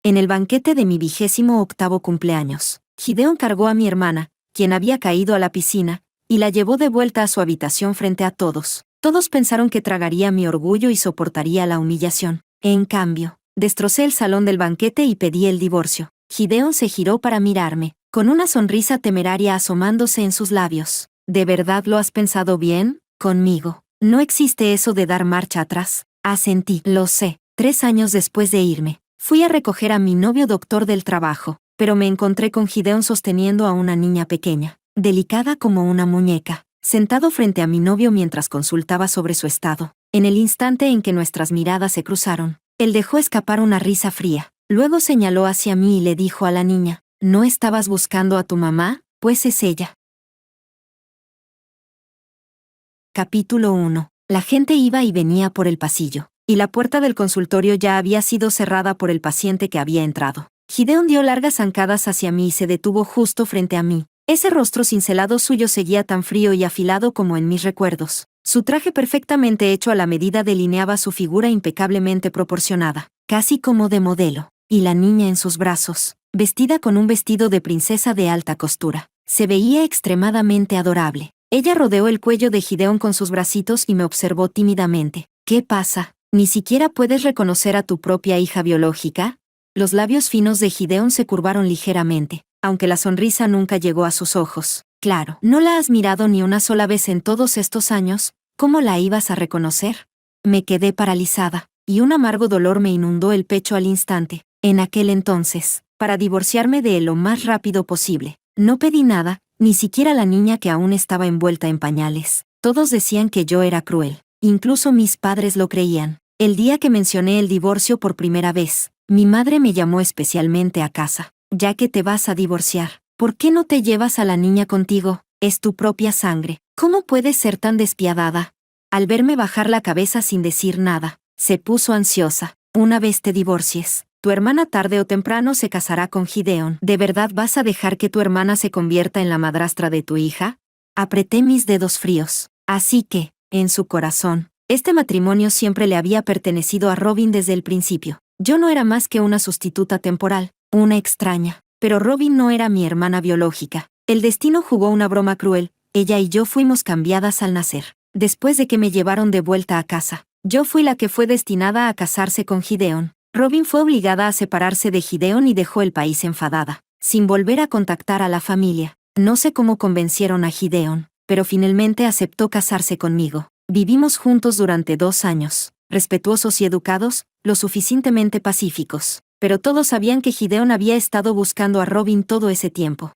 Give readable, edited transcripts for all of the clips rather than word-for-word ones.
En el banquete de mi 28º cumpleaños, Gideon cargó a mi hermana, quien había caído a la piscina, y la llevó de vuelta a su habitación frente a todos. Todos pensaron que tragaría mi orgullo y soportaría la humillación. En cambio, destrocé el salón del banquete y pedí el divorcio. Gideon se giró para mirarme, con una sonrisa temeraria asomándose en sus labios. ¿De verdad lo has pensado bien? Conmigo. No existe eso de dar marcha atrás. Asentí. Lo sé. 3 años después de irme, fui a recoger a mi novio doctor del trabajo, pero me encontré con Gideon sosteniendo a una niña pequeña, delicada como una muñeca, sentado frente a mi novio mientras consultaba sobre su estado. En el instante en que nuestras miradas se cruzaron, él dejó escapar una risa fría. Luego señaló hacia mí y le dijo a la niña, ¿no estabas buscando a tu mamá? Pues es ella. Capítulo 1. La gente iba y venía por el pasillo, y la puerta del consultorio ya había sido cerrada por el paciente que había entrado. Gideon dio largas zancadas hacia mí y se detuvo justo frente a mí. Ese rostro cincelado suyo seguía tan frío y afilado como en mis recuerdos. Su traje perfectamente hecho a la medida delineaba su figura impecablemente proporcionada, casi como de modelo. Y la niña en sus brazos, vestida con un vestido de princesa de alta costura, se veía extremadamente adorable. Ella rodeó el cuello de Gideon con sus bracitos y me observó tímidamente. ¿Qué pasa? ¿Ni siquiera puedes reconocer a tu propia hija biológica? Los labios finos de Gideon se curvaron ligeramente, aunque la sonrisa nunca llegó a sus ojos. Claro, ¿no la has mirado ni una sola vez en todos estos años? ¿Cómo la ibas a reconocer? Me quedé paralizada, y un amargo dolor me inundó el pecho al instante. En aquel entonces, para divorciarme de él lo más rápido posible, no pedí nada, ni siquiera la niña que aún estaba envuelta en pañales. Todos decían que yo era cruel. Incluso mis padres lo creían. El día que mencioné el divorcio por primera vez, mi madre me llamó especialmente a casa. Ya que te vas a divorciar, ¿por qué no te llevas a la niña contigo? Es tu propia sangre. ¿Cómo puedes ser tan despiadada? Al verme bajar la cabeza sin decir nada, se puso ansiosa. Una vez te divorcies, tu hermana tarde o temprano se casará con Gideon. ¿De verdad vas a dejar que tu hermana se convierta en la madrastra de tu hija? Apreté mis dedos fríos. Así que, en su corazón, este matrimonio siempre le había pertenecido a Robin desde el principio. Yo no era más que una sustituta temporal, una extraña. Pero Robin no era mi hermana biológica. El destino jugó una broma cruel. Ella y yo fuimos cambiadas al nacer. Después de que me llevaron de vuelta a casa, yo fui la que fue destinada a casarse con Gideon. Robin fue obligada a separarse de Gideon y dejó el país enfadada, sin volver a contactar a la familia. No sé cómo convencieron a Gideon, pero finalmente aceptó casarse conmigo. Vivimos juntos durante 2 años, respetuosos y educados, lo suficientemente pacíficos. Pero todos sabían que Gideon había estado buscando a Robin todo ese tiempo.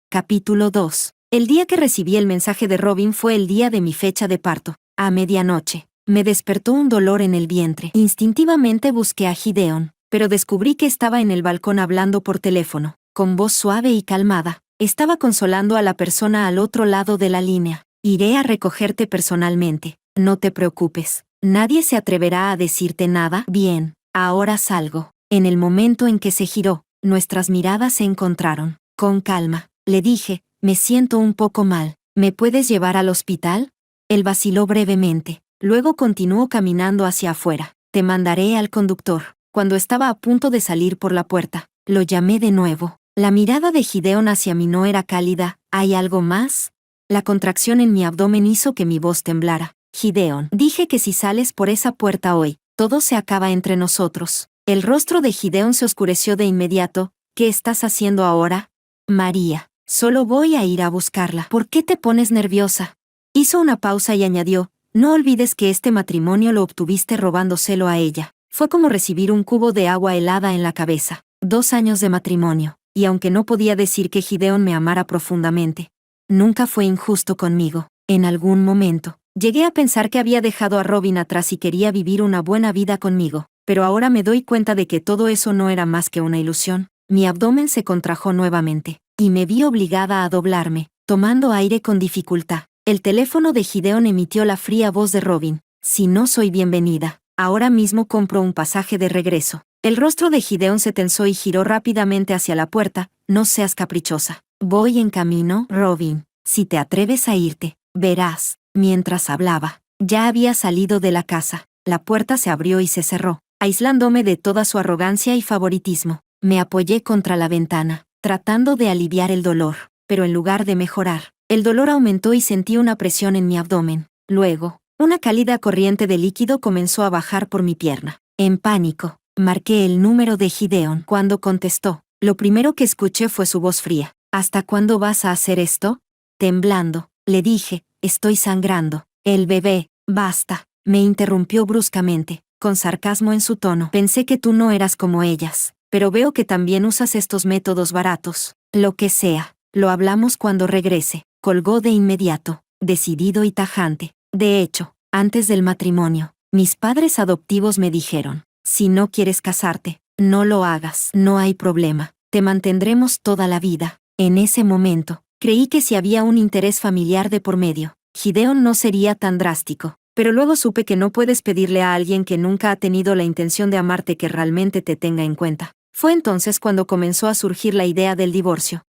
Capítulo 2. El día que recibí el mensaje de Robin fue el día de mi fecha de parto. A medianoche, me despertó un dolor en el vientre. Instintivamente busqué a Gideon, pero descubrí que estaba en el balcón hablando por teléfono, con voz suave y calmada. Estaba consolando a la persona al otro lado de la línea. Iré a recogerte personalmente. No te preocupes. Nadie se atreverá a decirte nada. Bien, ahora salgo. En el momento en que se giró, nuestras miradas se encontraron. Con calma, le dije, me siento un poco mal. ¿Me puedes llevar al hospital? Él vaciló brevemente. Luego continuó caminando hacia afuera. Te mandaré al conductor. Cuando estaba a punto de salir por la puerta, lo llamé de nuevo. La mirada de Gideon hacia mí no era cálida. ¿Hay algo más? La contracción en mi abdomen hizo que mi voz temblara. Gideon, dije que si sales por esa puerta hoy, todo se acaba entre nosotros. El rostro de Gideon se oscureció de inmediato. ¿Qué estás haciendo ahora? María, solo voy a ir a buscarla. ¿Por qué te pones nerviosa? Hizo una pausa y añadió, no olvides que este matrimonio lo obtuviste robándoselo a ella. Fue como recibir un cubo de agua helada en la cabeza. 2 años de matrimonio, y aunque no podía decir que Gideon me amara profundamente, nunca fue injusto conmigo. En algún momento, llegué a pensar que había dejado a Robin atrás y quería vivir una buena vida conmigo, pero ahora me doy cuenta de que todo eso no era más que una ilusión. Mi abdomen se contrajo nuevamente, y me vi obligada a doblarme, tomando aire con dificultad. El teléfono de Gideon emitió la fría voz de Robin. Si no soy bienvenida, ahora mismo compro un pasaje de regreso. El rostro de Gideon se tensó y giró rápidamente hacia la puerta. No seas caprichosa. Voy en camino, Robin. Si te atreves a irte, verás. Mientras hablaba, ya había salido de la casa. La puerta se abrió y se cerró. aislándome de toda su arrogancia y favoritismo. Me apoyé contra la ventana, tratando de aliviar el dolor, pero en lugar de mejorar, el dolor aumentó y sentí una presión en mi abdomen. Luego, una cálida corriente de líquido comenzó a bajar por mi pierna. En pánico, marqué el número de Gideon. Cuando contestó, lo primero que escuché fue su voz fría. ¿Hasta cuándo vas a hacer esto? Temblando, le dije, estoy sangrando. El bebé, basta, me interrumpió bruscamente, con sarcasmo en su tono. Pensé que tú no eras como ellas, pero veo que también usas estos métodos baratos. Lo que sea, lo hablamos cuando regrese. Colgó de inmediato, decidido y tajante. De hecho, antes del matrimonio, mis padres adoptivos me dijeron, si no quieres casarte, no lo hagas. No hay problema, te mantendremos toda la vida. En ese momento, creí que si había un interés familiar de por medio, Gideon no sería tan drástico, pero luego supe que no puedes pedirle a alguien que nunca ha tenido la intención de amarte que realmente te tenga en cuenta. Fue entonces cuando comenzó a surgir la idea del divorcio.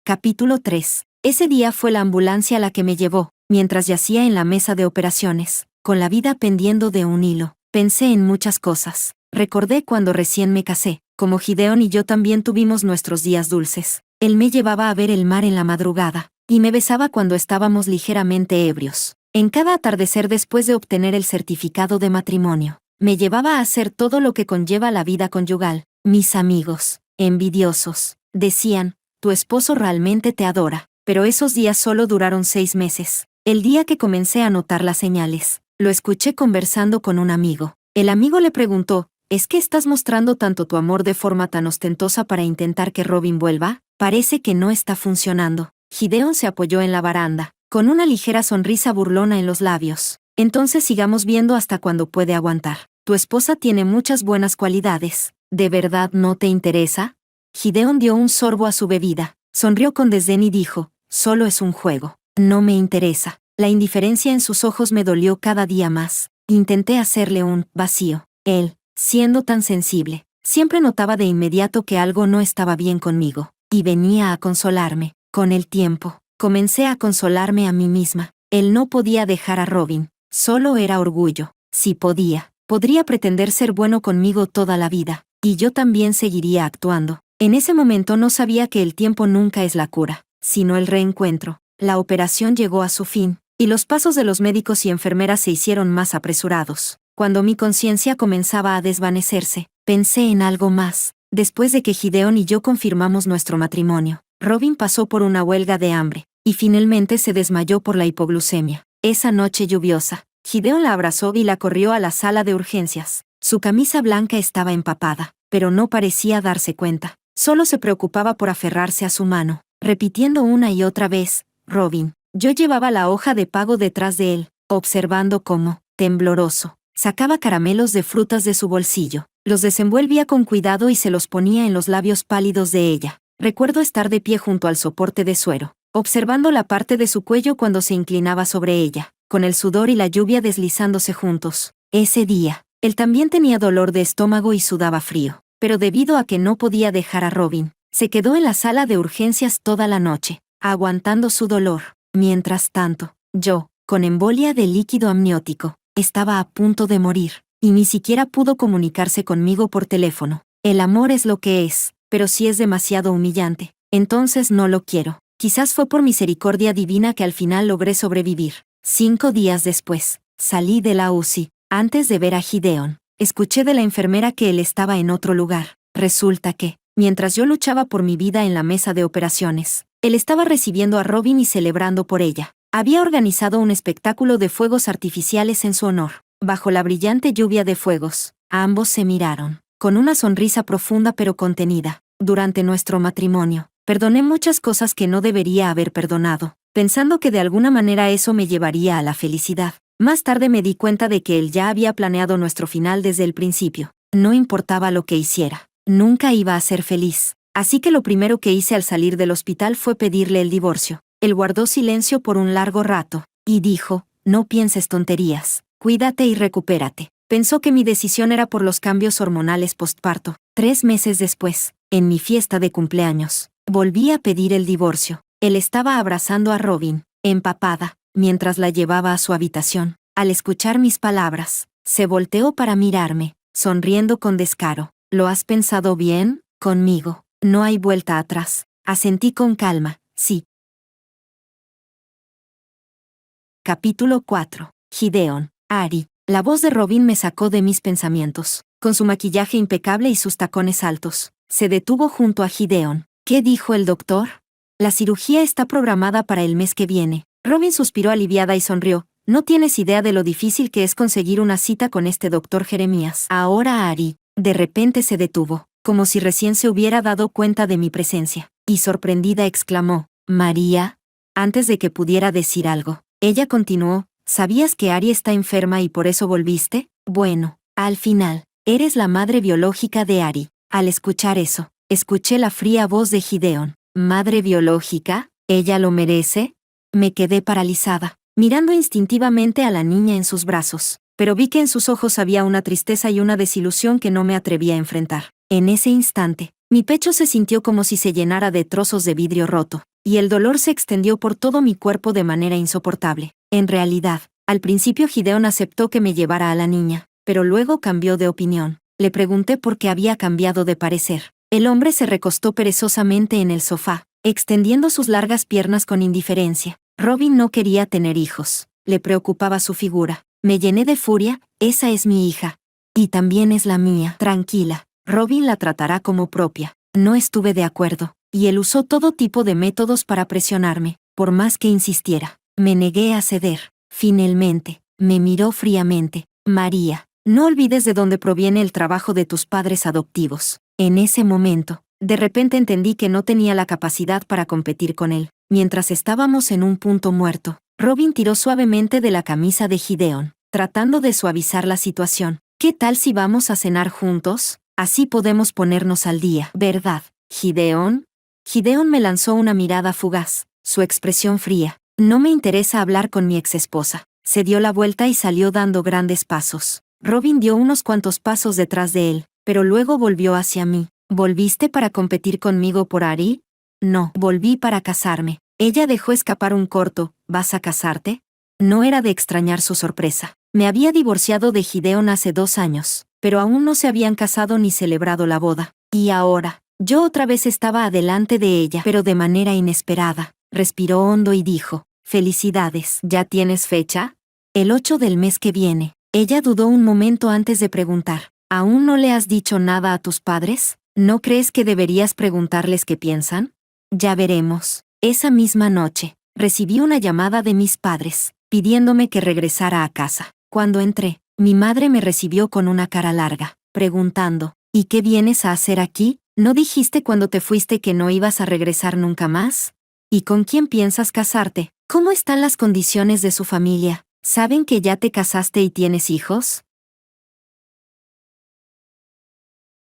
Capítulo 3. Ese día fue la ambulancia la que me llevó, mientras yacía en la mesa de operaciones, con la vida pendiendo de un hilo. Pensé en muchas cosas. Recordé cuando recién me casé, como Gideon y yo también tuvimos nuestros días dulces. Él me llevaba a ver el mar en la madrugada, y me besaba cuando estábamos ligeramente ebrios. En cada atardecer después de obtener el certificado de matrimonio, me llevaba a hacer todo lo que conlleva la vida conyugal. Mis amigos, envidiosos, decían, tu esposo realmente te adora. Pero esos días solo duraron 6 meses. El día que comencé a notar las señales, lo escuché conversando con un amigo. El amigo le preguntó, ¿es que estás mostrando tanto tu amor de forma tan ostentosa para intentar que Robin vuelva? Parece que no está funcionando. Gideon se apoyó en la baranda, con una ligera sonrisa burlona en los labios. Entonces sigamos viendo hasta cuándo puede aguantar. Tu esposa tiene muchas buenas cualidades. ¿De verdad no te interesa? Gideon dio un sorbo a su bebida, sonrió con desdén y dijo, solo es un juego. No me interesa. La indiferencia en sus ojos me dolió cada día más. Intenté hacerle un vacío. Él, siendo tan sensible, siempre notaba de inmediato que algo no estaba bien conmigo, y venía a consolarme. Con el tiempo, comencé a consolarme a mí misma. Él no podía dejar a Robin, solo era orgullo. Si podía, podría pretender ser bueno conmigo toda la vida, y yo también seguiría actuando. En ese momento no sabía que el tiempo nunca es la cura, sino el reencuentro. La operación llegó a su fin, y los pasos de los médicos y enfermeras se hicieron más apresurados. Cuando mi conciencia comenzaba a desvanecerse, pensé en algo más. Después de que Gideon y yo confirmamos nuestro matrimonio, Robin pasó por una huelga de hambre, y finalmente se desmayó por la hipoglucemia. Esa noche lluviosa, Gideon la abrazó y la corrió a la sala de urgencias. Su camisa blanca estaba empapada, pero no parecía darse cuenta. Solo se preocupaba por aferrarse a su mano, repitiendo una y otra vez, Robin. Yo llevaba la hoja de pago detrás de él, observando cómo, tembloroso, sacaba caramelos de frutas de su bolsillo. Los desenvolvía con cuidado y se los ponía en los labios pálidos de ella. Recuerdo estar de pie junto al soporte de suero, observando la parte de su cuello cuando se inclinaba sobre ella, con el sudor y la lluvia deslizándose juntos. Ese día, él también tenía dolor de estómago y sudaba frío. Pero debido a que no podía dejar a Robin, se quedó en la sala de urgencias toda la noche, aguantando su dolor. Mientras tanto, yo, con embolia de líquido amniótico, estaba a punto de morir, y ni siquiera pudo comunicarse conmigo por teléfono. El amor es lo que es, pero si es demasiado humillante, entonces no lo quiero. Quizás fue por misericordia divina que al final logré sobrevivir. 5 días después, salí de la UCI, antes de ver a Gideon. Escuché de la enfermera que él estaba en otro lugar. Resulta que, mientras yo luchaba por mi vida en la mesa de operaciones, él estaba recibiendo a Robin y celebrando por ella. Había organizado un espectáculo de fuegos artificiales en su honor. Bajo la brillante lluvia de fuegos, ambos se miraron, con una sonrisa profunda pero contenida. Durante nuestro matrimonio, perdoné muchas cosas que no debería haber perdonado, pensando que de alguna manera eso me llevaría a la felicidad. Más tarde me di cuenta de que él ya había planeado nuestro final desde el principio. No importaba lo que hiciera, nunca iba a ser feliz. Así que lo primero que hice al salir del hospital fue pedirle el divorcio. Él guardó silencio por un largo rato, y dijo, no pienses tonterías, cuídate y recupérate. Pensó que mi decisión era por los cambios hormonales postparto. 3 meses después, en mi fiesta de cumpleaños, volví a pedir el divorcio. Él estaba abrazando a Robin, empapada, mientras la llevaba a su habitación. Al escuchar mis palabras, se volteó para mirarme, sonriendo con descaro. ¿Lo has pensado bien? Conmigo. No hay vuelta atrás. Asentí con calma. Sí. Capítulo 4. Gideon. Ari. La voz de Robin me sacó de mis pensamientos. Con su maquillaje impecable y sus tacones altos, se detuvo junto a Gideon. ¿Qué dijo el doctor? La cirugía está programada para el mes que viene. Robin suspiró aliviada y sonrió. No tienes idea de lo difícil que es conseguir una cita con este doctor Jeremías. Ahora Ari, de repente se detuvo, como si recién se hubiera dado cuenta de mi presencia, y sorprendida exclamó, María. Antes de que pudiera decir algo, ella continuó, ¿sabías que Ari está enferma y por eso volviste? Bueno, al final, eres la madre biológica de Ari. Al escuchar eso, escuché la fría voz de Gideon. ¿Madre biológica? ¿Ella lo merece? Me quedé paralizada, mirando instintivamente a la niña en sus brazos, pero vi que en sus ojos había una tristeza y una desilusión que no me atreví a enfrentar. En ese instante, mi pecho se sintió como si se llenara de trozos de vidrio roto, y el dolor se extendió por todo mi cuerpo de manera insoportable. En realidad, al principio Gideon aceptó que me llevara a la niña, pero luego cambió de opinión. Le pregunté por qué había cambiado de parecer. El hombre se recostó perezosamente en el sofá, extendiendo sus largas piernas con indiferencia. Robin no quería tener hijos. Le preocupaba su figura. Me llené de furia. Esa es mi hija. Y también es la mía. Tranquila. Robin la tratará como propia. No estuve de acuerdo, y él usó todo tipo de métodos para presionarme. Por más que insistiera, me negué a ceder. Finalmente, me miró fríamente. María, no olvides de dónde proviene el trabajo de tus padres adoptivos. En ese momento, de repente entendí que no tenía la capacidad para competir con él. Mientras estábamos en un punto muerto, Robin tiró suavemente de la camisa de Gideon, tratando de suavizar la situación. ¿Qué tal si vamos a cenar juntos? Así podemos ponernos al día, ¿verdad, Gideon? Gideon me lanzó una mirada fugaz, su expresión fría. No me interesa hablar con mi exesposa. Se dio la vuelta y salió dando grandes pasos. Robin dio unos cuantos pasos detrás de él, pero luego volvió hacia mí. ¿Volviste para competir conmigo por Ari? No, volví para casarme. Ella dejó escapar un corto, ¿vas a casarte? No era de extrañar su sorpresa. Me había divorciado de Gideon hace 2 años, pero aún no se habían casado ni celebrado la boda. Y ahora, yo otra vez estaba adelante de ella, pero de manera inesperada. Respiró hondo y dijo, felicidades. ¿Ya tienes fecha? El 8 del mes que viene. Ella dudó un momento antes de preguntar, ¿aún no le has dicho nada a tus padres? ¿No crees que deberías preguntarles qué piensan? Ya veremos. Esa misma noche, recibí una llamada de mis padres, pidiéndome que regresara a casa. Cuando entré, mi madre me recibió con una cara larga, preguntando, ¿y qué vienes a hacer aquí? ¿No dijiste cuando te fuiste que no ibas a regresar nunca más? ¿Y con quién piensas casarte? ¿Cómo están las condiciones de su familia? ¿Saben que ya te casaste y tienes hijos?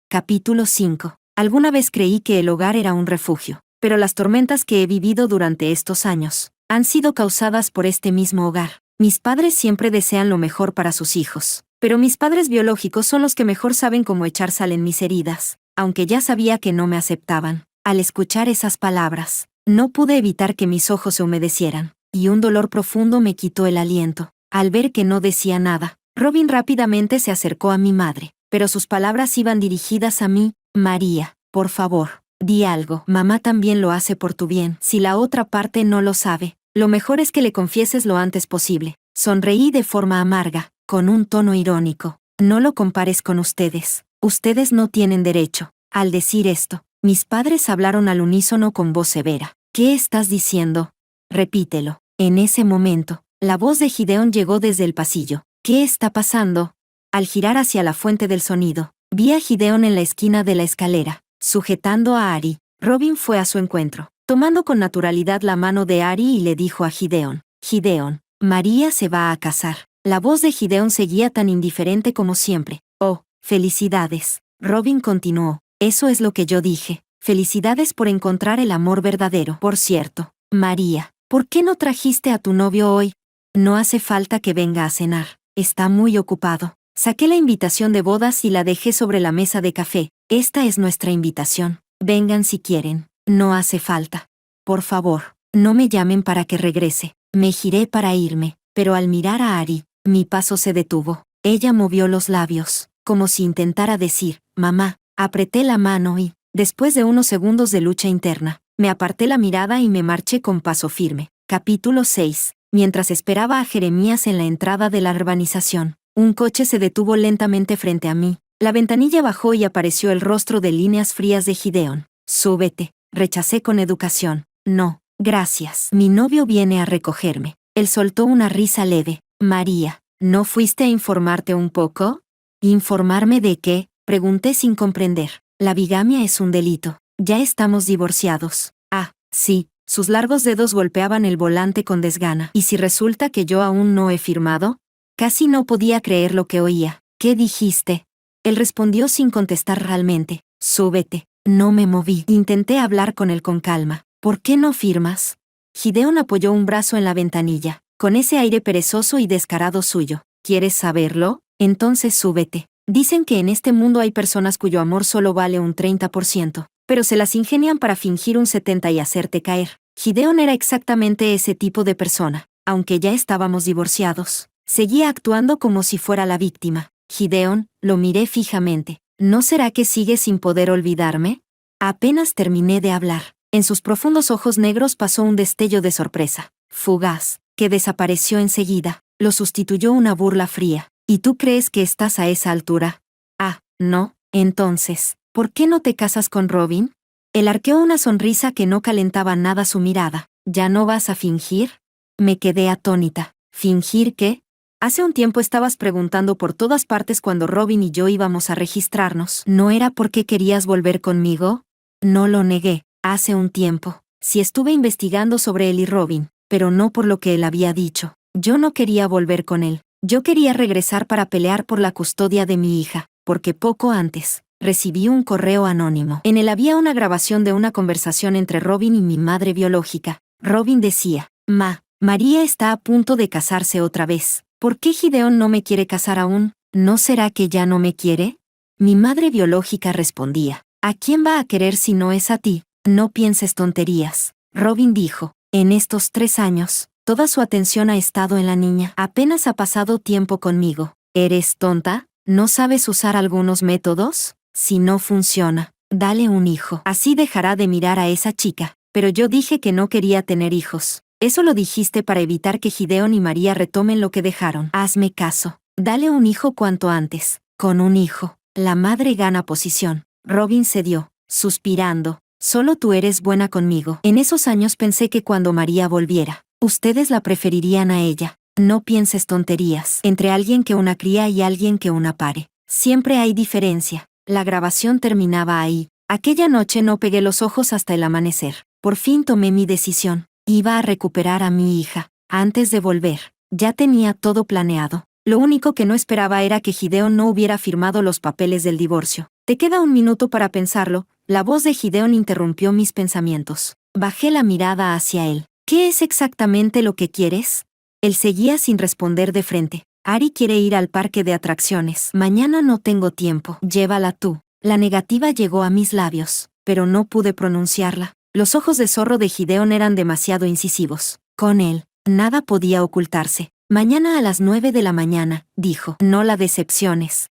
Capítulo 5. Alguna vez creí que el hogar era un refugio, pero las tormentas que he vivido durante estos años han sido causadas por este mismo hogar. Mis padres siempre desean lo mejor para sus hijos, pero mis padres biológicos son los que mejor saben cómo echar sal en mis heridas, aunque ya sabía que no me aceptaban. Al escuchar esas palabras, no pude evitar que mis ojos se humedecieran, y un dolor profundo me quitó el aliento. Al ver que no decía nada, Robin rápidamente se acercó a mi madre, pero sus palabras iban dirigidas a mí. María, por favor, di algo. Mamá también lo hace por tu bien. Si la otra parte no lo sabe, lo mejor es que le confieses lo antes posible. Sonreí de forma amarga, con un tono irónico. No lo compares con ustedes. Ustedes no tienen derecho. Al decir esto, mis padres hablaron al unísono con voz severa. ¿Qué estás diciendo? Repítelo. En ese momento, la voz de Gideon llegó desde el pasillo. ¿Qué está pasando? Al girar hacia la fuente del sonido, vi a Gideon en la esquina de la escalera, sujetando a Ari. Robin fue a su encuentro, tomando con naturalidad la mano de Ari y le dijo a Gideon, Gideon, María se va a casar. La voz de Gideon seguía tan indiferente como siempre. Oh, felicidades. Robin continuó, eso es lo que yo dije. Felicidades por encontrar el amor verdadero. Por cierto, María, ¿por qué no trajiste a tu novio hoy? No hace falta que venga a cenar. Está muy ocupado. Saqué la invitación de bodas y la dejé sobre la mesa de café. Esta es nuestra invitación. Vengan si quieren. No hace falta. Por favor, no me llamen para que regrese. Me giré para irme, pero al mirar a Ari, Mi paso se detuvo. Ella movió los labios, como si intentara decir, mamá. Apreté la mano y, después de unos segundos de lucha interna, me aparté la mirada y me marché con paso firme. Capítulo 6. Mientras esperaba a Jeremías en la entrada de la urbanización, un coche se detuvo lentamente frente a mí. La ventanilla bajó y apareció el rostro de líneas frías de Gideon. Súbete. Rechacé con educación. No, gracias. Mi novio viene a recogerme. Él soltó una risa leve. María, ¿no fuiste a informarte un poco? ¿Informarme de qué? Pregunté sin comprender. La bigamia es un delito. Ya estamos divorciados. Ah, sí. Sus largos dedos golpeaban el volante con desgana. ¿Y si resulta que yo aún no he firmado? Casi no podía creer lo que oía. ¿Qué dijiste? Él respondió sin contestar realmente. Súbete. No me moví. Intenté hablar con él con calma. ¿Por qué no firmas? Gideon apoyó un brazo en la ventanilla, con ese aire perezoso y descarado suyo. ¿Quieres saberlo? Entonces súbete. Dicen que en este mundo hay personas cuyo amor solo vale un 30%, pero se las ingenian para fingir un 70% y hacerte caer. Gideon era exactamente ese tipo de persona. Aunque ya estábamos divorciados, seguía actuando como si fuera la víctima. Gideon, lo miré fijamente. ¿No será que sigues sin poder olvidarme? Apenas terminé de hablar. En sus profundos ojos negros pasó un destello de sorpresa, fugaz, que desapareció enseguida. Lo sustituyó una burla fría. ¿Y tú crees que estás a esa altura? Ah, no. Entonces, ¿por qué no te casas con Robin? Él arqueó una sonrisa que no calentaba nada su mirada. ¿Ya no vas a fingir? Me quedé atónita. ¿Fingir qué? Hace un tiempo estabas preguntando por todas partes cuando Robin y yo íbamos a registrarnos. ¿No era porque querías volver conmigo? No lo negué. Hace un tiempo. Sí estuve investigando sobre él y Robin, pero no por lo que él había dicho. Yo no quería volver con él. Yo quería regresar para pelear por la custodia de mi hija, porque poco antes, recibí un correo anónimo. En él había una grabación de una conversación entre Robin y mi madre biológica. Robin decía, María está a punto de casarse otra vez. ¿Por qué Gideon no me quiere casar aún? ¿No será que ya no me quiere? Mi madre biológica respondía, ¿a quién va a querer si no es a ti? No pienses tonterías. Robin dijo, en estos 3 años, toda su atención ha estado en la niña. Apenas ha pasado tiempo conmigo. ¿Eres tonta? ¿No sabes usar algunos métodos? Si no funciona, dale un hijo. Así dejará de mirar a esa chica. Pero yo dije que no quería tener hijos. Eso lo dijiste para evitar que Gideon y María retomen lo que dejaron. Hazme caso. Dale un hijo cuanto antes. Con un hijo, la madre gana posición. Robin cedió, suspirando. Solo tú eres buena conmigo. En esos años pensé que cuando María volviera, ustedes la preferirían a ella. No pienses tonterías. Entre alguien que una cría y alguien que una pare, siempre hay diferencia. La grabación terminaba ahí. Aquella noche no pegué los ojos hasta el amanecer. Por fin tomé mi decisión. Iba a recuperar a mi hija. Antes de volver, ya tenía todo planeado. Lo único que no esperaba era que Gideon no hubiera firmado los papeles del divorcio. Te queda un minuto para pensarlo. La voz de Gideon interrumpió mis pensamientos. Bajé la mirada hacia él. ¿Qué es exactamente lo que quieres? Él seguía sin responder de frente. Ari quiere ir al parque de atracciones. Mañana no tengo tiempo. Llévala tú. La negativa llegó a mis labios, pero no pude pronunciarla. Los ojos de zorro de Gideon eran demasiado incisivos. Con él, nada podía ocultarse. Mañana a las 9 de la mañana, dijo. No la decepciones.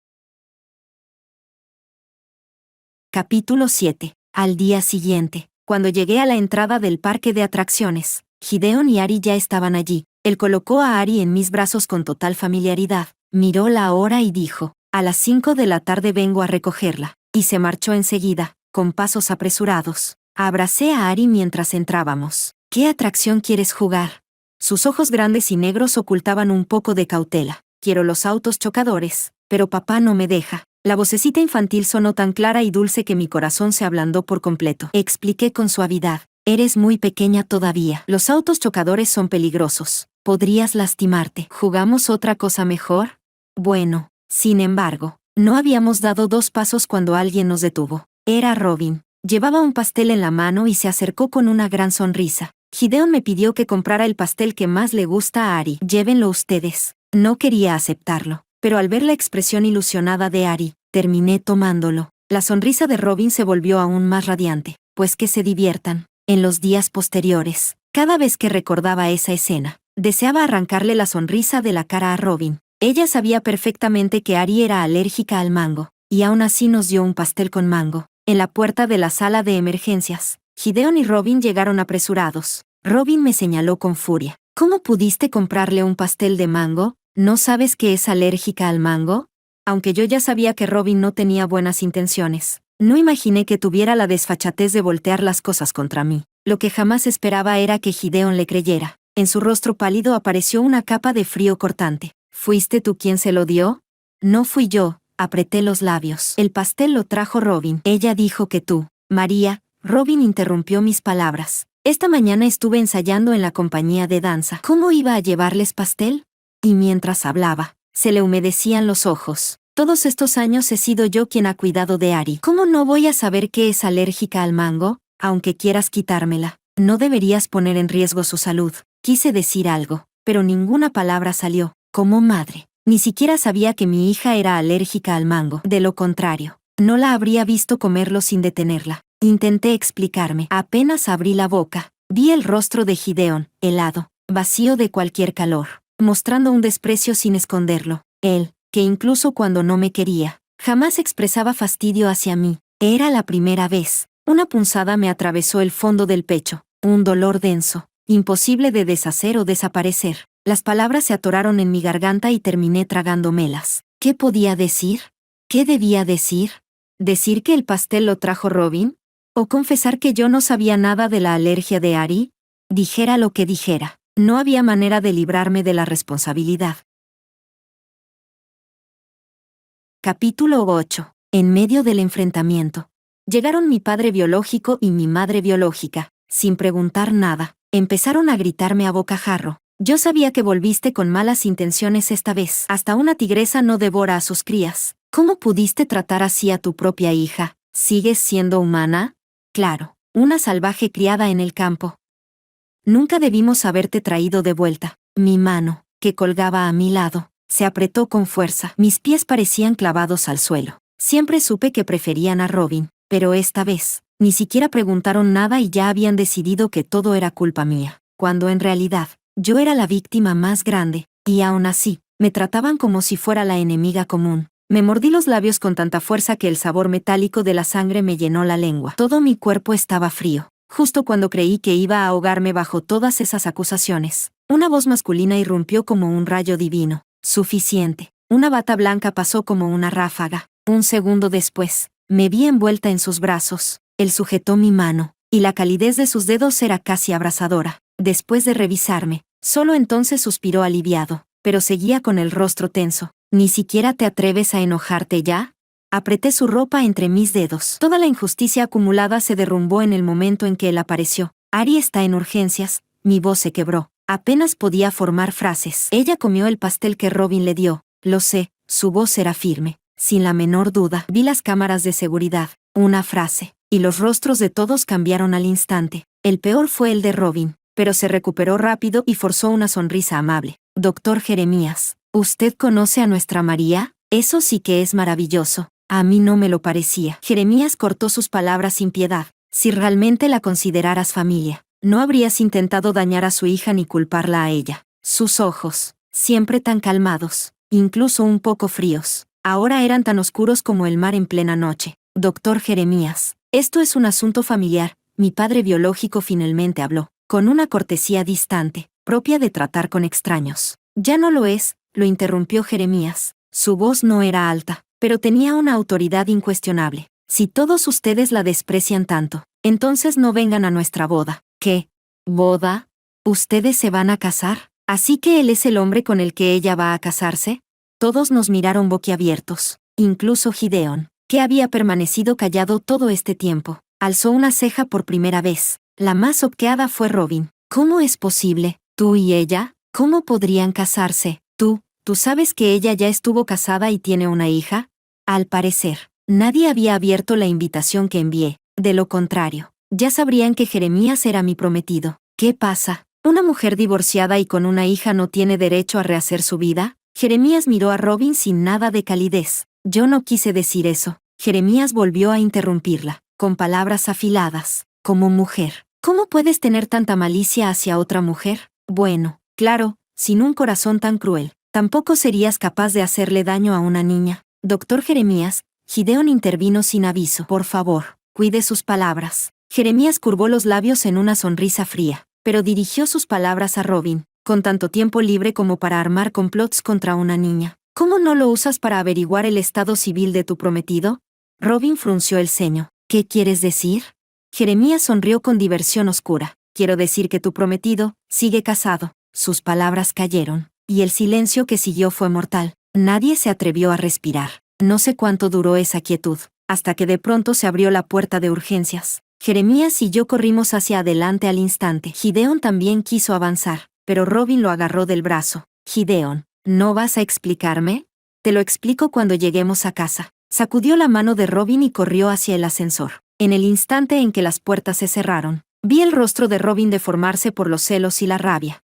Capítulo 7. Al día siguiente, cuando llegué a la entrada del parque de atracciones, Gideon y Ari ya estaban allí. Él colocó a Ari en mis brazos con total familiaridad, miró la hora y dijo, a las 5 de la tarde vengo a recogerla, y se marchó enseguida, con pasos apresurados. Abracé a Ari mientras entrábamos. ¿Qué atracción quieres jugar? Sus ojos grandes y negros ocultaban un poco de cautela. Quiero los autos chocadores, pero papá no me deja. La vocecita infantil sonó tan clara y dulce que mi corazón se ablandó por completo. Expliqué con suavidad. Eres muy pequeña todavía. Los autos chocadores son peligrosos. Podrías lastimarte. ¿Jugamos otra cosa mejor? Bueno, sin embargo, no habíamos dado 2 pasos cuando alguien nos detuvo. Era Robin. Llevaba un pastel en la mano y se acercó con una gran sonrisa. Gideon me pidió que comprara el pastel que más le gusta a Ari. Llévenlo ustedes. No quería aceptarlo, pero al ver la expresión ilusionada de Ari, terminé tomándolo. La sonrisa de Robin se volvió aún más radiante. Pues que se diviertan. En los días posteriores, cada vez que recordaba esa escena, deseaba arrancarle la sonrisa de la cara a Robin. Ella sabía perfectamente que Ari era alérgica al mango, y aún así nos dio un pastel con mango. En la puerta de la sala de emergencias, Gideon y Robin llegaron apresurados. Robin me señaló con furia. ¿Cómo pudiste comprarle un pastel de mango? ¿No sabes que es alérgica al mango? Aunque yo ya sabía que Robin no tenía buenas intenciones, no imaginé que tuviera la desfachatez de voltear las cosas contra mí. Lo que jamás esperaba era que Gideon le creyera. En su rostro pálido apareció una capa de frío cortante. ¿Fuiste tú quien se lo dio? No fui yo, apreté los labios. El pastel lo trajo Robin. Ella dijo que tú, María. Robin interrumpió mis palabras. Esta mañana estuve ensayando en la compañía de danza. ¿Cómo iba a llevarles pastel? Y mientras hablaba, se le humedecían los ojos. Todos estos años he sido yo quien ha cuidado de Ari. ¿Cómo no voy a saber que es alérgica al mango? Aunque quieras quitármela, no deberías poner en riesgo su salud. Quise decir algo, pero ninguna palabra salió. Como madre, ni siquiera sabía que mi hija era alérgica al mango. De lo contrario, no la habría visto comerlo sin detenerla. Intenté explicarme. Apenas abrí la boca, vi el rostro de Gideon, helado, vacío de cualquier calor, mostrando un desprecio sin esconderlo. Él, que incluso cuando no me quería, jamás expresaba fastidio hacia mí. Era la primera vez. Una punzada me atravesó el fondo del pecho, un dolor denso, imposible de deshacer o desaparecer. Las palabras se atoraron en mi garganta y terminé tragándomelas. ¿Qué podía decir? ¿Qué debía decir? ¿Decir que el pastel lo trajo Robin? ¿O confesar que yo no sabía nada de la alergia de Ari? Dijera lo que dijera, no había manera de librarme de la responsabilidad. Capítulo 8. En medio del enfrentamiento. Llegaron mi padre biológico y mi madre biológica, sin preguntar nada. Empezaron a gritarme a bocajarro. Yo sabía que volviste con malas intenciones esta vez. Hasta una tigresa no devora a sus crías. ¿Cómo pudiste tratar así a tu propia hija? ¿Sigues siendo humana? Claro, una salvaje criada en el campo. Nunca debimos haberte traído de vuelta. Mi mano, que colgaba a mi lado, se apretó con fuerza. Mis pies parecían clavados al suelo. Siempre supe que preferían a Robin, pero esta vez, ni siquiera preguntaron nada y ya habían decidido que todo era culpa mía, cuando en realidad, yo era la víctima más grande, y aún así, me trataban como si fuera la enemiga común. Me mordí los labios con tanta fuerza que el sabor metálico de la sangre me llenó la lengua. Todo mi cuerpo estaba frío. Justo cuando creí que iba a ahogarme bajo todas esas acusaciones, una voz masculina irrumpió como un rayo divino. Suficiente. Una bata blanca pasó como una ráfaga. Un segundo después, me vi envuelta en sus brazos. Él sujetó mi mano, y la calidez de sus dedos era casi abrasadora. Después de revisarme, solo entonces suspiró aliviado, pero seguía con el rostro tenso. ¿Ni siquiera te atreves a enojarte ya? Apreté su ropa entre mis dedos. Toda la injusticia acumulada se derrumbó en el momento en que él apareció. Ari está en urgencias. Mi voz se quebró. Apenas podía formar frases. Ella comió el pastel que Robin le dio. Lo sé, su voz era firme. Sin la menor duda, vi las cámaras de seguridad. Una frase, y los rostros de todos cambiaron al instante. El peor fue el de Robin, pero se recuperó rápido y forzó una sonrisa amable. Doctor Jeremías, ¿usted conoce a nuestra María? Eso sí que es maravilloso. A mí no me lo parecía. Jeremías cortó sus palabras sin piedad. Si realmente la consideraras familia, no habrías intentado dañar a su hija ni culparla a ella. Sus ojos, siempre tan calmados, incluso un poco fríos, ahora eran tan oscuros como el mar en plena noche. Doctor Jeremías, esto es un asunto familiar. Mi padre biológico finalmente habló, con una cortesía distante, propia de tratar con extraños. Ya no lo es, lo interrumpió Jeremías. Su voz no era alta, pero tenía una autoridad incuestionable. Si todos ustedes la desprecian tanto, entonces no vengan a nuestra boda. ¿Qué? ¿Boda? ¿Ustedes se van a casar? ¿Así que él es el hombre con el que ella va a casarse? Todos nos miraron boquiabiertos, incluso Gideon, que había permanecido callado todo este tiempo. Alzó una ceja por primera vez. La más obqueada fue Robin. ¿Cómo es posible? ¿Tú y ella? ¿Cómo podrían casarse? ¿Tú sabes que ella ya estuvo casada y tiene una hija? Al parecer, nadie había abierto la invitación que envié. De lo contrario, ya sabrían que Jeremías era mi prometido. ¿Qué pasa? ¿Una mujer divorciada y con una hija no tiene derecho a rehacer su vida? Jeremías miró a Robin sin nada de calidez. Yo no quise decir eso. Jeremías volvió a interrumpirla, con palabras afiladas. Como mujer, ¿cómo puedes tener tanta malicia hacia otra mujer? Bueno, claro, sin un corazón tan cruel. Tampoco serías capaz de hacerle daño a una niña. Doctor Jeremías, Gideón intervino sin aviso. Por favor, cuide sus palabras. Jeremías curvó los labios en una sonrisa fría, pero dirigió sus palabras a Robin, con tanto tiempo libre como para armar complots contra una niña. ¿Cómo no lo usas para averiguar el estado civil de tu prometido? Robin frunció el ceño. ¿Qué quieres decir? Jeremías sonrió con diversión oscura. Quiero decir que tu prometido sigue casado. Sus palabras cayeron, y el silencio que siguió fue mortal. Nadie se atrevió a respirar. No sé cuánto duró esa quietud, hasta que de pronto se abrió la puerta de urgencias. Jeremías y yo corrimos hacia adelante al instante. Gideón también quiso avanzar, pero Robin lo agarró del brazo. Gideón, ¿no vas a explicarme? Te lo explico cuando lleguemos a casa. Sacudió la mano de Robin y corrió hacia el ascensor. En el instante en que las puertas se cerraron, vi el rostro de Robin deformarse por los celos y la rabia.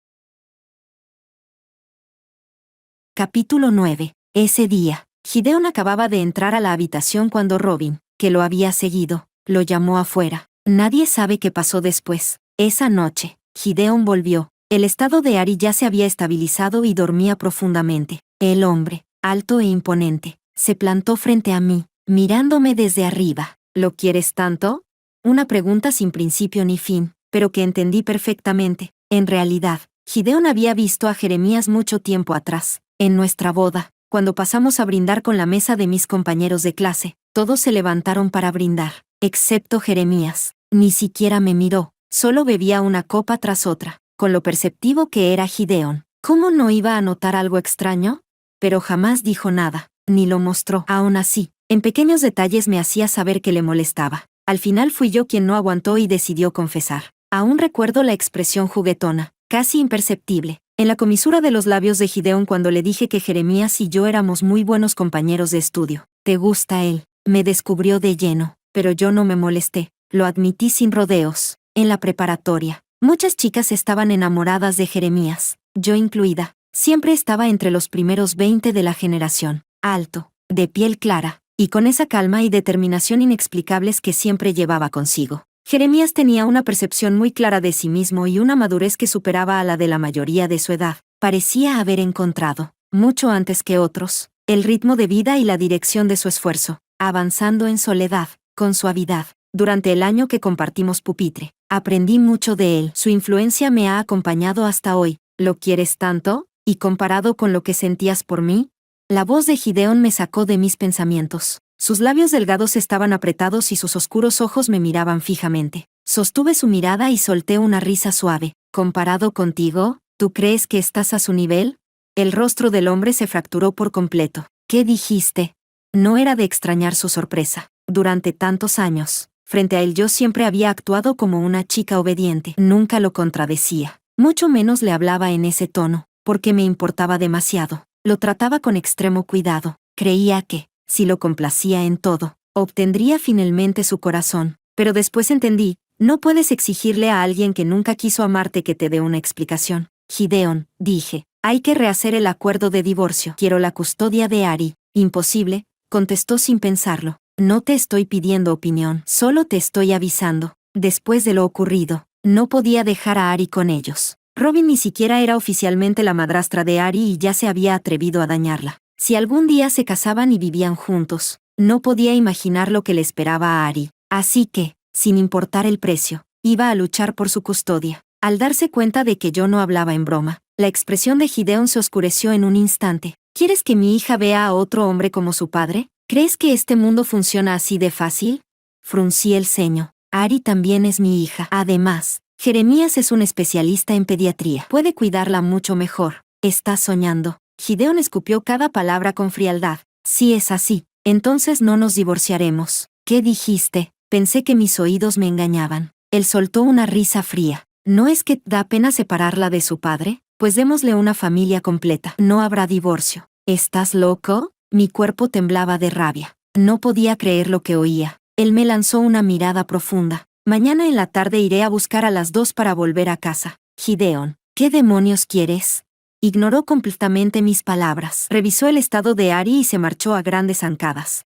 Capítulo 9. Ese día, Gideón acababa de entrar a la habitación cuando Robin, que lo había seguido, lo llamó afuera. Nadie sabe qué pasó después. Esa noche, Gideón volvió. El estado de Ari ya se había estabilizado y dormía profundamente. El hombre, alto e imponente, se plantó frente a mí, mirándome desde arriba. ¿Lo quieres tanto? Una pregunta sin principio ni fin, pero que entendí perfectamente. En realidad, Gideón había visto a Jeremías mucho tiempo atrás. En nuestra boda, cuando pasamos a brindar con la mesa de mis compañeros de clase, todos se levantaron para brindar, excepto Jeremías. Ni siquiera me miró, solo bebía una copa tras otra, con lo perceptivo que era Gideón. ¿Cómo no iba a notar algo extraño? Pero jamás dijo nada, ni lo mostró. Aún así, en pequeños detalles me hacía saber que le molestaba. Al final fui yo quien no aguantó y decidió confesar. Aún recuerdo la expresión juguetona, casi imperceptible, en la comisura de los labios de Gideón cuando le dije que Jeremías y yo éramos muy buenos compañeros de estudio. ¿Te gusta él? Me descubrió de lleno, pero yo no me molesté, lo admití sin rodeos. En la preparatoria, muchas chicas estaban enamoradas de Jeremías, yo incluida. Siempre estaba entre los primeros 20 de la generación, alto, de piel clara, y con esa calma y determinación inexplicables que siempre llevaba consigo. Jeremías tenía una percepción muy clara de sí mismo y una madurez que superaba a la de la mayoría de su edad. Parecía haber encontrado, mucho antes que otros, el ritmo de vida y la dirección de su esfuerzo, avanzando en soledad, con suavidad. Durante el año que compartimos pupitre, aprendí mucho de él. Su influencia me ha acompañado hasta hoy. ¿Lo quieres tanto? ¿Y comparado con lo que sentías por mí? La voz de Gideón me sacó de mis pensamientos. Sus labios delgados estaban apretados y sus oscuros ojos me miraban fijamente. Sostuve su mirada y solté una risa suave. ¿Comparado contigo? ¿Tú crees que estás a su nivel? El rostro del hombre se fracturó por completo. ¿Qué dijiste? No era de extrañar su sorpresa. Durante tantos años, frente a él yo siempre había actuado como una chica obediente. Nunca lo contradecía. Mucho menos le hablaba en ese tono, porque me importaba demasiado. Lo trataba con extremo cuidado. Creía que, si lo complacía en todo, obtendría finalmente su corazón. Pero después entendí, no puedes exigirle a alguien que nunca quiso amarte que te dé una explicación. Gideón, dije, hay que rehacer el acuerdo de divorcio. Quiero la custodia de Ari. Imposible, contestó sin pensarlo. No te estoy pidiendo opinión, solo te estoy avisando. Después de lo ocurrido, no podía dejar a Ari con ellos. Robin ni siquiera era oficialmente la madrastra de Ari y ya se había atrevido a dañarla. Si algún día se casaban y vivían juntos, no podía imaginar lo que le esperaba a Ari. Así que, sin importar el precio, iba a luchar por su custodia. Al darse cuenta de que yo no hablaba en broma, la expresión de Gideón se oscureció en un instante. ¿Quieres que mi hija vea a otro hombre como su padre? ¿Crees que este mundo funciona así de fácil? Fruncí el ceño. Ari también es mi hija. Además, Jeremías es un especialista en pediatría. Puede cuidarla mucho mejor. Estás soñando. Gideón escupió cada palabra con frialdad. Si es así, entonces no nos divorciaremos. ¿Qué dijiste? Pensé que mis oídos me engañaban. Él soltó una risa fría. ¿No es que da pena separarla de su padre? Pues démosle una familia completa. No habrá divorcio. ¿Estás loco? Mi cuerpo temblaba de rabia. No podía creer lo que oía. Él me lanzó una mirada profunda. Mañana en la tarde iré a buscar a las 2 para volver a casa. Gideón, ¿qué demonios quieres? Ignoró completamente mis palabras. Revisó el estado de Ari y se marchó a grandes zancadas.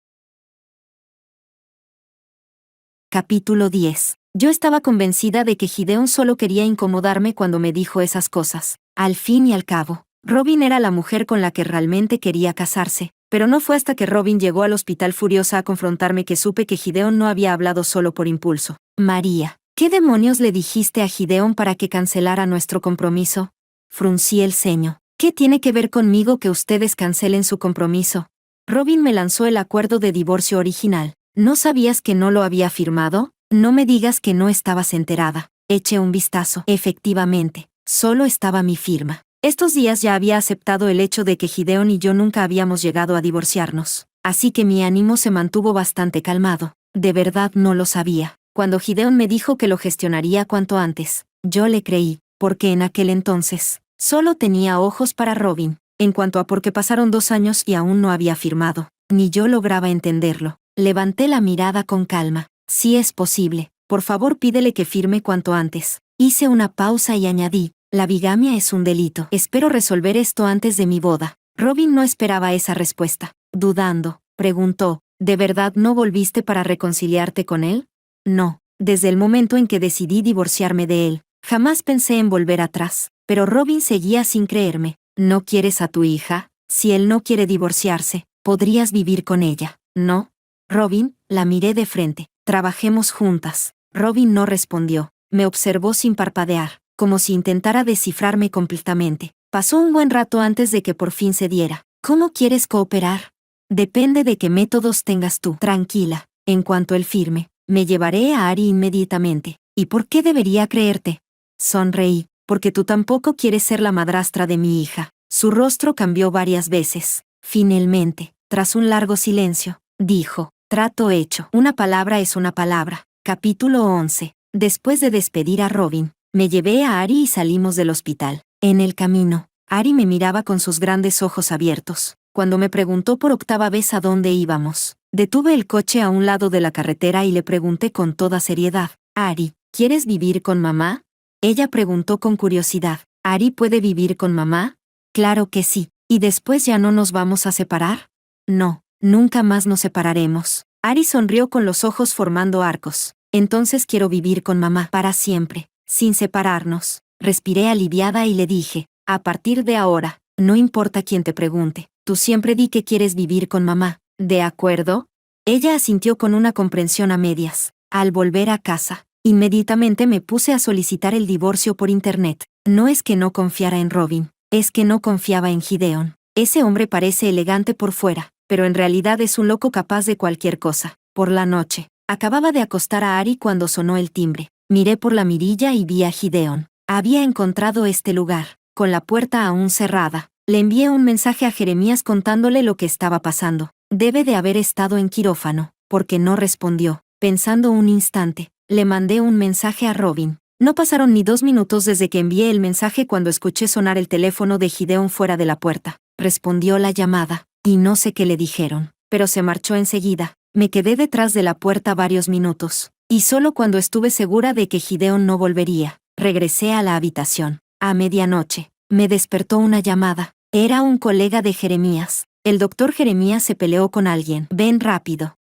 Capítulo 10. Yo estaba convencida de que Gideón solo quería incomodarme cuando me dijo esas cosas. Al fin y al cabo, Robin era la mujer con la que realmente quería casarse, pero no fue hasta que Robin llegó al hospital furiosa a confrontarme que supe que Gideon no había hablado solo por impulso. María, ¿qué demonios le dijiste a Gideon para que cancelara nuestro compromiso? Fruncí el ceño. ¿Qué tiene que ver conmigo que ustedes cancelen su compromiso? Robin me lanzó el acuerdo de divorcio original. ¿No sabías que no lo había firmado? No me digas que no estabas enterada. Eché un vistazo. Efectivamente, solo estaba mi firma. Estos días ya había aceptado el hecho de que Gideon y yo nunca habíamos llegado a divorciarnos, así que mi ánimo se mantuvo bastante calmado. De verdad no lo sabía. Cuando Gideon me dijo que lo gestionaría cuanto antes, yo le creí, porque en aquel entonces, solo tenía ojos para Robin. En cuanto a por qué pasaron 2 años y aún no había firmado, ni yo lograba entenderlo. Levanté la mirada con calma. Si es posible, por favor pídele que firme cuanto antes. Hice una pausa y añadí, la bigamia es un delito. Espero resolver esto antes de mi boda. Robin no esperaba esa respuesta. Dudando, preguntó, ¿de verdad no volviste para reconciliarte con él? No, desde el momento en que decidí divorciarme de él, jamás pensé en volver atrás. Pero Robin seguía sin creerme. ¿No quieres a tu hija? Si él no quiere divorciarse, podrías vivir con ella, ¿no? Robin, la miré de frente. Trabajemos juntas. Robin no respondió. Me observó sin parpadear, como si intentara descifrarme completamente. Pasó un buen rato antes de que por fin cediera. ¿Cómo quieres cooperar? Depende de qué métodos tengas tú. Tranquila. En cuanto él firme, me llevaré a Ari inmediatamente. ¿Y por qué debería creerte? Sonreí. Porque tú tampoco quieres ser la madrastra de mi hija. Su rostro cambió varias veces. Finalmente, tras un largo silencio, dijo, trato hecho. Una palabra es una palabra. Capítulo 11. Después de despedir a Robin, me llevé a Ari y salimos del hospital. En el camino, Ari me miraba con sus grandes ojos abiertos. Cuando me preguntó por 8ª vez a dónde íbamos, detuve el coche a un lado de la carretera y le pregunté con toda seriedad, Ari, ¿quieres vivir con mamá? Ella preguntó con curiosidad, ¿Ari puede vivir con mamá? Claro que sí. ¿Y después ya no nos vamos a separar? No, nunca más nos separaremos. Ari sonrió con los ojos formando arcos. Entonces quiero vivir con mamá para siempre, sin separarnos. Respiré aliviada y le dije, a partir de ahora, no importa quién te pregunte, tú siempre di que quieres vivir con mamá, ¿de acuerdo? Ella asintió con una comprensión a medias. Al volver a casa, inmediatamente me puse a solicitar el divorcio por internet. No es que no confiara en Robin, es que no confiaba en Gideon. Ese hombre parece elegante por fuera, pero en realidad es un loco capaz de cualquier cosa. Por la noche, acababa de acostar a Ari cuando sonó el timbre. Miré por la mirilla y vi a Gideon. Había encontrado este lugar, con la puerta aún cerrada. Le envié un mensaje a Jeremías contándole lo que estaba pasando. Debe de haber estado en quirófano, porque no respondió. Pensando un instante, le mandé un mensaje a Robin. No pasaron ni 2 minutos desde que envié el mensaje cuando escuché sonar el teléfono de Gideon fuera de la puerta. Respondió la llamada, y no sé qué le dijeron, pero se marchó enseguida. Me quedé detrás de la puerta varios minutos, y solo cuando estuve segura de que Gideon no volvería, regresé a la habitación. A medianoche, me despertó una llamada. Era un colega de Jeremías. El doctor Jeremías se peleó con alguien. Ven rápido.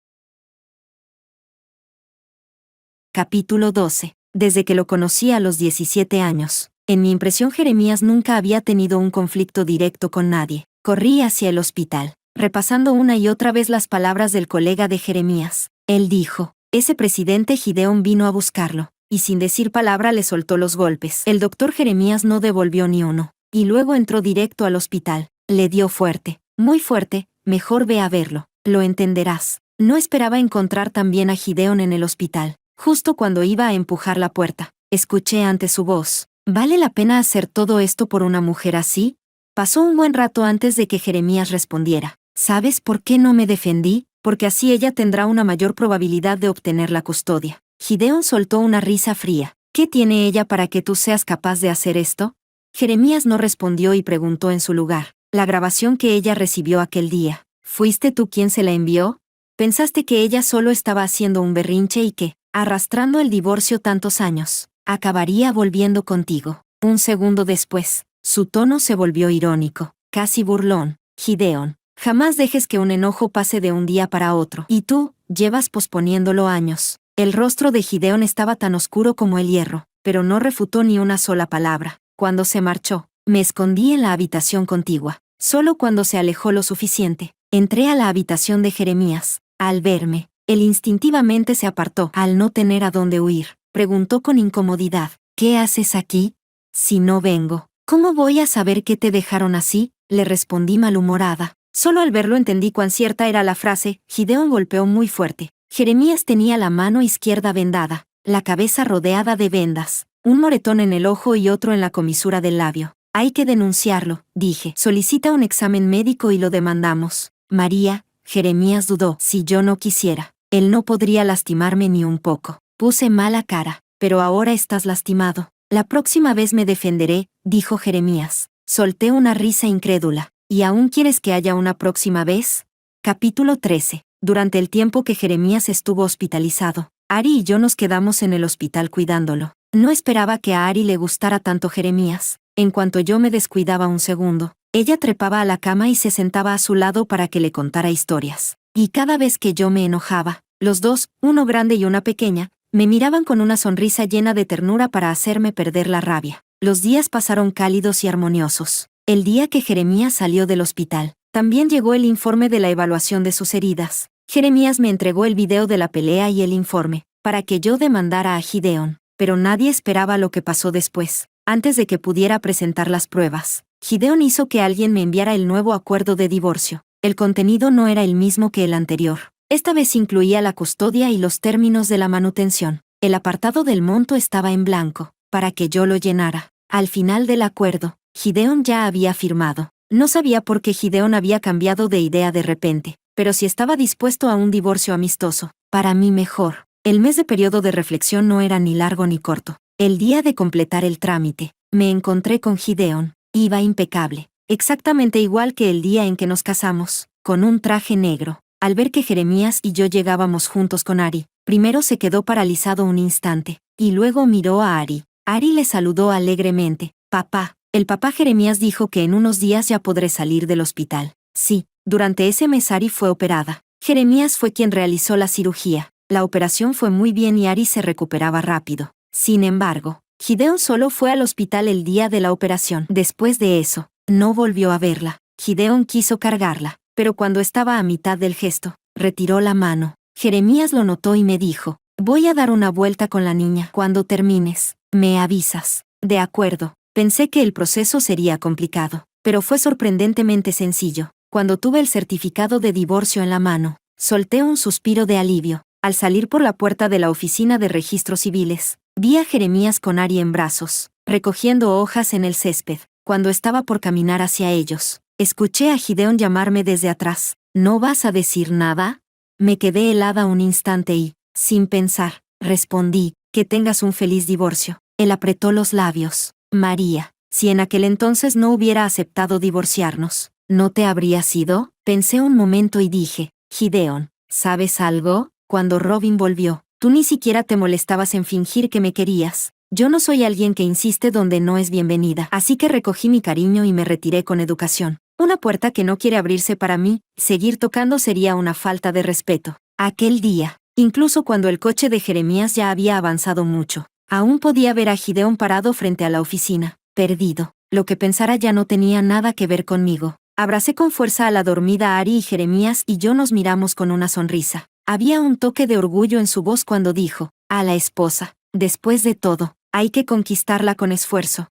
Capítulo 12. Desde que lo conocí a los 17 años, en mi impresión Jeremías nunca había tenido un conflicto directo con nadie. Corrí hacia el hospital, repasando una y otra vez las palabras del colega de Jeremías. Él dijo, ese presidente Gideon vino a buscarlo, y sin decir palabra le soltó los golpes. El doctor Jeremías no devolvió ni uno, y luego entró directo al hospital. Le dio fuerte, muy fuerte, mejor ve a verlo, lo entenderás. No esperaba encontrar también a Gideon en el hospital. Justo cuando iba a empujar la puerta, escuché ante su voz, ¿vale la pena hacer todo esto por una mujer así? Pasó un buen rato antes de que Jeremías respondiera. ¿Sabes por qué no me defendí? Porque así ella tendrá una mayor probabilidad de obtener la custodia. Gideon soltó una risa fría. ¿Qué tiene ella para que tú seas capaz de hacer esto? Jeremías no respondió y preguntó en su lugar. La grabación que ella recibió aquel día, ¿fuiste tú quien se la envió? ¿Pensaste que ella solo estaba haciendo un berrinche y que, arrastrando el divorcio tantos años, acabaría volviendo contigo? Un segundo después, su tono se volvió irónico, casi burlón. Gideon, jamás dejes que un enojo pase de un día para otro. Y tú, llevas posponiéndolo años. El rostro de Gideon estaba tan oscuro como el hierro, pero no refutó ni una sola palabra. Cuando se marchó, Me escondí en la habitación contigua. Solo cuando se alejó lo suficiente, entré a la habitación de Jeremías. Al verme, él instintivamente se apartó. Al no tener a dónde huir, preguntó con incomodidad: ¿Qué haces aquí? Si no vengo, ¿cómo voy a saber que te dejaron así? Le respondí malhumorada. Solo al verlo entendí cuán cierta era la frase. Gideón golpeó muy fuerte. Jeremías tenía la mano izquierda vendada, la cabeza rodeada de vendas, un moretón en el ojo y otro en la comisura del labio. Hay que denunciarlo, dije. Solicita un examen médico y lo demandamos. María, Jeremías dudó. Si yo no quisiera, él no podría lastimarme ni un poco. Puse mala cara. Pero ahora estás lastimado. La próxima vez me defenderé, dijo Jeremías. Solté una risa incrédula. ¿Y aún quieres que haya una próxima vez? Capítulo 13. Durante el tiempo que Jeremías estuvo hospitalizado, Ari y yo nos quedamos en el hospital cuidándolo. No esperaba que a Ari le gustara tanto Jeremías. En cuanto yo me descuidaba un segundo, ella trepaba a la cama y se sentaba a su lado para que le contara historias. Y cada vez que yo me enojaba, los dos, uno grande y una pequeña, me miraban con una sonrisa llena de ternura para hacerme perder la rabia. Los días pasaron cálidos y armoniosos. El día que Jeremías salió del hospital, también llegó el informe de la evaluación de sus heridas. Jeremías me entregó el video de la pelea y el informe, para que yo demandara a Gideón, pero nadie esperaba lo que pasó después. Antes de que pudiera presentar las pruebas, Gideón hizo que alguien me enviara el nuevo acuerdo de divorcio. El contenido no era el mismo que el anterior. Esta vez incluía la custodia y los términos de la manutención. El apartado del monto estaba en blanco, para que yo lo llenara. Al final del acuerdo, Gideón ya había firmado. No sabía por qué Gideón había cambiado de idea de repente, pero si estaba dispuesto a un divorcio amistoso, para mí mejor. El mes de periodo de reflexión no era ni largo ni corto. El día de completar el trámite, me encontré con Gideón. Iba impecable, exactamente igual que el día en que nos casamos, con un traje negro. Al ver que Jeremías y yo llegábamos juntos con Ari, primero se quedó paralizado un instante, y luego miró a Ari. Ari le saludó alegremente. Papá. El papá Jeremías dijo que en unos días ya podré salir del hospital. Sí, durante ese mes Ari fue operada. Jeremías fue quien realizó la cirugía. La operación fue muy bien y Ari se recuperaba rápido. Sin embargo, Gideón solo fue al hospital el día de la operación. Después de eso, no volvió a verla. Gideón quiso cargarla, pero cuando estaba a mitad del gesto, retiró la mano. Jeremías lo notó y me dijo: voy a dar una vuelta con la niña. Cuando termines, me avisas. De acuerdo. Pensé que el proceso sería complicado, pero fue sorprendentemente sencillo. Cuando tuve el certificado de divorcio en la mano, solté un suspiro de alivio. Al salir por la puerta de la oficina de registros civiles, vi a Jeremías con Ari en brazos, recogiendo hojas en el césped. Cuando estaba por caminar hacia ellos, escuché a Gideón llamarme desde atrás. ¿No vas a decir nada? Me quedé helada un instante y, sin pensar, respondí: que tengas un feliz divorcio. Él apretó los labios. María, si en aquel entonces no hubiera aceptado divorciarnos, ¿no te habrías ido? Pensé un momento y dije: Gideón, ¿sabes algo? Cuando Robin volvió, tú ni siquiera te molestabas en fingir que me querías. Yo no soy alguien que insiste donde no es bienvenida. Así que recogí mi cariño y me retiré con educación. Una puerta que no quiere abrirse para mí, seguir tocando sería una falta de respeto. Aquel día, incluso cuando el coche de Jeremías ya había avanzado mucho, aún podía ver a Gideón parado frente a la oficina, perdido. Lo que pensara ya no tenía nada que ver conmigo. Abracé con fuerza a la dormida Ari y Jeremías y yo nos miramos con una sonrisa. Había un toque de orgullo en su voz cuando dijo: a la esposa, después de todo, hay que conquistarla con esfuerzo.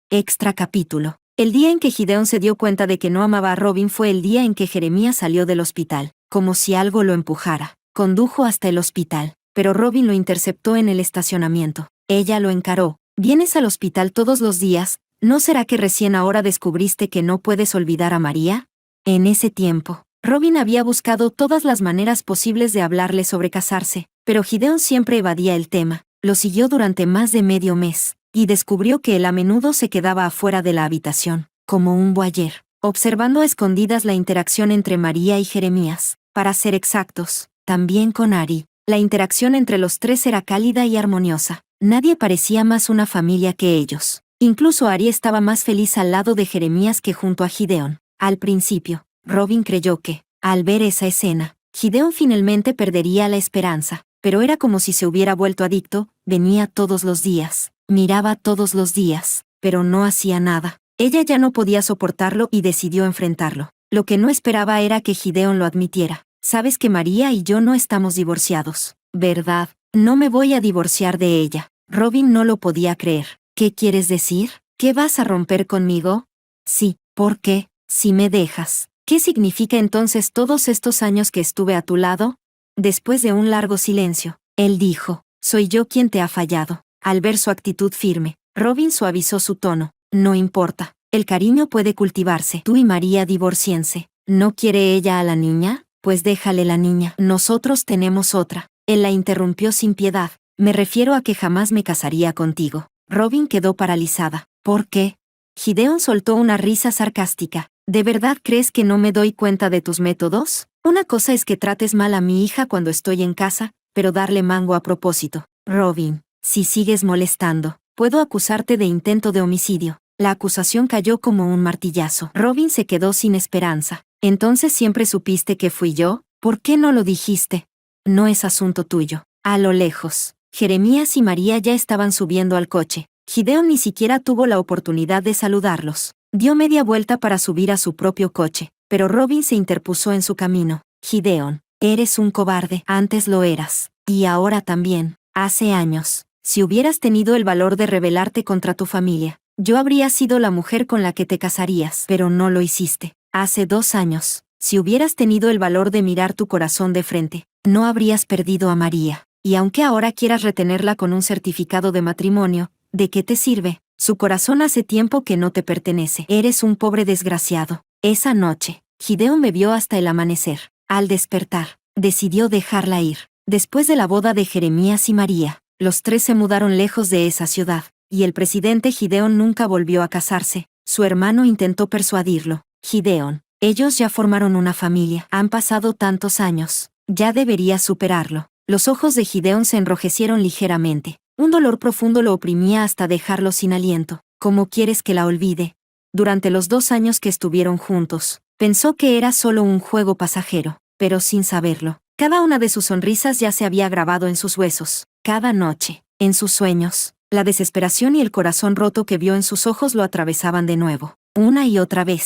Extra capítulo. El día en que Gideón se dio cuenta de que no amaba a Robin fue el día en que Jeremías salió del hospital, como si algo lo empujara. Condujo hasta el hospital, pero Robin lo interceptó en el estacionamiento. Ella lo encaró. ¿Vienes al hospital todos los días? ¿No será que recién ahora descubriste que no puedes olvidar a María? En ese tiempo, Robin había buscado todas las maneras posibles de hablarle sobre casarse, pero Gideón siempre evadía el tema. Lo siguió durante más de medio mes, y descubrió que él a menudo se quedaba afuera de la habitación, como un voyeur, observando a escondidas la interacción entre María y Jeremías. Para ser exactos, también con Ari. La interacción entre los tres era cálida y armoniosa. Nadie parecía más una familia que ellos. Incluso Ari estaba más feliz al lado de Jeremías que junto a Gideón. Al principio, Robin creyó que, al ver esa escena, Gideón finalmente perdería la esperanza, pero era como si se hubiera vuelto adicto. Venía todos los días, Miraba todos los días, pero no hacía nada. Ella ya no podía soportarlo y decidió enfrentarlo. Lo que no esperaba era que Gideon lo admitiera. Sabes que María y yo no estamos divorciados, ¿verdad? No me voy a divorciar de ella. Robin no lo podía creer. ¿Qué quieres decir? ¿Que vas a romper conmigo? Sí, ¿por qué? Si me dejas. ¿Qué significa entonces todos estos años que estuve a tu lado? Después de un largo silencio, él dijo, soy yo quien te ha fallado. Al ver su actitud firme, Robin suavizó su tono. No importa, el cariño puede cultivarse. Tú y María divorciense. ¿No quiere ella a la niña? Pues déjale la niña. Nosotros tenemos otra. Él la interrumpió sin piedad. Me refiero a que jamás me casaría contigo. Robin quedó paralizada. ¿Por qué? Gideon soltó una risa sarcástica. ¿De verdad crees que no me doy cuenta de tus métodos? Una cosa es que trates mal a mi hija cuando estoy en casa, pero darle mango a propósito. Robin, si sigues molestando, puedo acusarte de intento de homicidio. La acusación cayó como un martillazo. Robin se quedó sin esperanza. ¿Entonces siempre supiste que fui yo? ¿Por qué no lo dijiste? No es asunto tuyo. A lo lejos, Jeremías y María ya estaban subiendo al coche. Gideon ni siquiera tuvo la oportunidad de saludarlos. Dio media vuelta para subir a su propio coche, pero Robin se interpuso en su camino. Gideon, eres un cobarde. Antes lo eras. Y ahora también. Hace años, si hubieras tenido el valor de rebelarte contra tu familia, yo habría sido la mujer con la que te casarías, pero no lo hiciste. Hace 2 años, si hubieras tenido el valor de mirar tu corazón de frente, no habrías perdido a María. Y aunque ahora quieras retenerla con un certificado de matrimonio, ¿de qué te sirve? Su corazón hace tiempo que no te pertenece. Eres un pobre desgraciado. Esa noche, Gideon bebió hasta el amanecer. Al despertar, decidió dejarla ir. Después de la boda de Jeremías y María, los 3 se mudaron lejos de esa ciudad, y el presidente Gideon nunca volvió a casarse. Su hermano intentó persuadirlo. Gideon, ellos ya formaron una familia. Han pasado tantos años. Ya deberías superarlo. Los ojos de Gideon se enrojecieron ligeramente. Un dolor profundo lo oprimía hasta dejarlo sin aliento. ¿Cómo quieres que la olvide? Durante los 2 años que estuvieron juntos, pensó que era solo un juego pasajero, pero sin saberlo, cada una de sus sonrisas ya se había grabado en sus huesos. Cada noche, en sus sueños, la desesperación y el corazón roto que vio en sus ojos lo atravesaban de nuevo, una y otra vez.